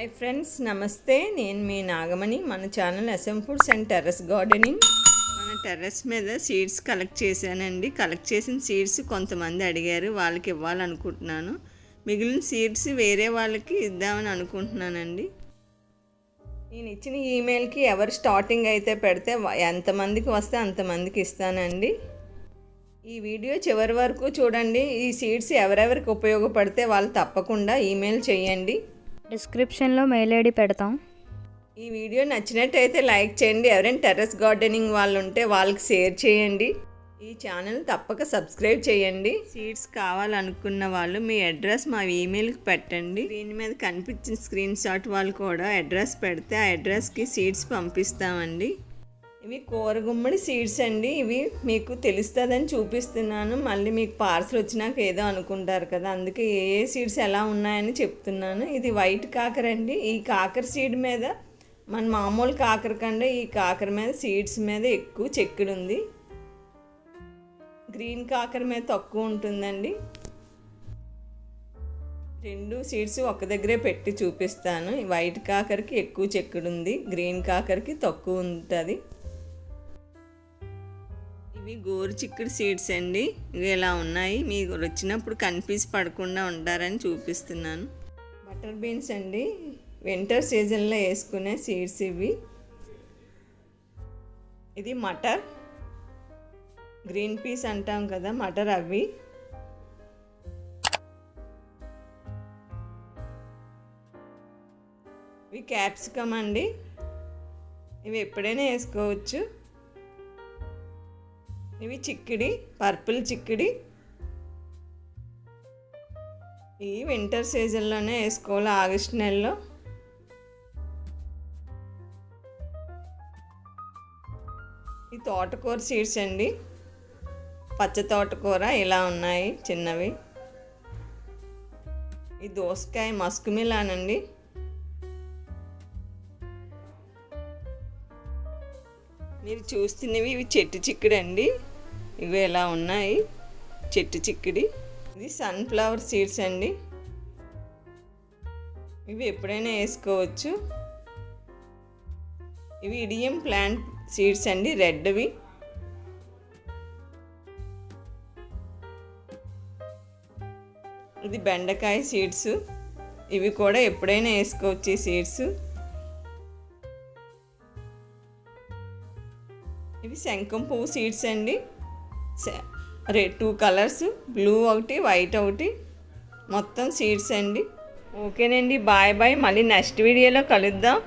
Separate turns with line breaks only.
Hi friends, నమస్తే. నేను మీ నాగమణి. మన channel foods and terrace gardening. మన టెర్రస్ మీద సీడ్స్ కలెక్ట్ చేశానండి. కలెక్ట్ చేసిన సీడ్స్ కొంతమంది అడిగారు, వాళ్ళకి ఇవ్వాలనుకుంటున్నాను. మిగిలిన సీడ్స్ వేరే వాళ్ళకి ఇద్దామని అనుకుంటున్నానండి. నేను ఇచ్చిన ఈమెయిల్కి ఎవరు స్టార్టింగ్ అయితే పెడితే ఎంతమందికి వస్తే అంతమందికి ఇస్తానండి. ఈ వీడియో చివరి వరకు చూడండి. ఈ సీడ్స్ ఎవరెవరికి ఉపయోగపడితే వాళ్ళు తప్పకుండా ఈమెయిల్ చేయండి.
డిస్క్రిప్షన్లో మెయిల్ ఐడి పెడతాం.
ఈ వీడియో నచ్చినట్టయితే లైక్ చేయండి. ఎవరైనా టెర్రస్ గార్డెనింగ్ వాళ్ళు ఉంటే వాళ్ళకి షేర్ చేయండి. ఈ ఛానల్ తప్పక సబ్స్క్రైబ్ చేయండి. సీడ్స్ కావాలనుకున్న వాళ్ళు మీ అడ్రస్ మా ఈమెయిల్కి పెట్టండి. దీని మీద కనిపించిన స్క్రీన్ షాట్ వాళ్ళు కూడా అడ్రస్ పెడితే ఆ అడ్రస్కి సీడ్స్ పంపిస్తామండి. ఇవి కూరగుమ్మడి సీడ్స్ అండి. ఇవి మీకు తెలుస్తుందని చూపిస్తున్నాను. మళ్ళీ మీకు పార్సల్ వచ్చినాక ఏదో అనుకుంటారు కదా, అందుకే ఏ సీడ్స్ ఎలా ఉన్నాయని చెప్తున్నాను. ఇది వైట్ కాకర అండి. ఈ కాకర సీడ్ మీద మన మామూలు కాకర కంటే ఈ కాకర మీద సీడ్స్ మీద ఎక్కువ చెక్కుడు ఉంది. గ్రీన్ కాకర మీద తక్కువ ఉంటుందండి. రెండు సీడ్స్ ఒక దగ్గరే పెట్టి చూపిస్తాను. వైట్ కాకరకి ఎక్కువ చెక్కుడు ఉంది, గ్రీన్ కాకరకి తక్కువ ఉంటుంది. ఇవి గోరు చిక్కుడు సీడ్స్ అండి. ఇవి ఇలా ఉన్నాయి. మీకు వచ్చినప్పుడు కన్ఫ్యూజ్ పడకుండా ఉంటారని చూపిస్తున్నాను. బటర్ బీన్స్ అండి. వింటర్ సీజన్లో వేసుకునే సీడ్స్ ఇవి. ఇది మటర్, గ్రీన్ పీస్ అంటాం కదా, మటర్ అవి. ఇవి క్యాప్సికమ్ అండి. ఇవి ఎప్పుడైనా వేసుకోవచ్చు. ఇవి చిక్కిడి, పర్పుల్ చిక్కిడి. ఈ వింటర్ సీజన్లోనే వేసుకోవాలి, ఆగస్ట్ నెలలో. ఈ తోటకూర సీడ్స్ అండి. పచ్చ తోటకూర ఇలా ఉన్నాయి చిన్నవి. ఈ దోసకాయ మస్క్ మిలాన్ అండి. మీరు చూస్తున్నవి ఇవి చెట్టు చిక్కుడు అండి. ఇవి ఎలా ఉన్నాయి, చెట్టు చిక్కుడి. ఇది సన్ఫ్లవర్ సీడ్స్ అండి. ఇవి ఎప్పుడైనా వేసుకోవచ్చు. ఇవి ఇడియం ప్లాంట్ సీడ్స్ అండి, రెడ్వి. ఇది బెండకాయ సీడ్స్. ఇవి కూడా ఎప్పుడైనా వేసుకోవచ్చు ఈ సీడ్స్. ఇవి శంఖం పువ్వు సీడ్స్ అండి. 2 కలర్స్, బ్లూ ఒకటి, వైట్ ఒకటి, మొత్తం సీడ్స్ అండి. ఓకేనండి, బాయ్ బాయ్. మళ్ళీ నెక్స్ట్ వీడియోలో కలుద్దాం.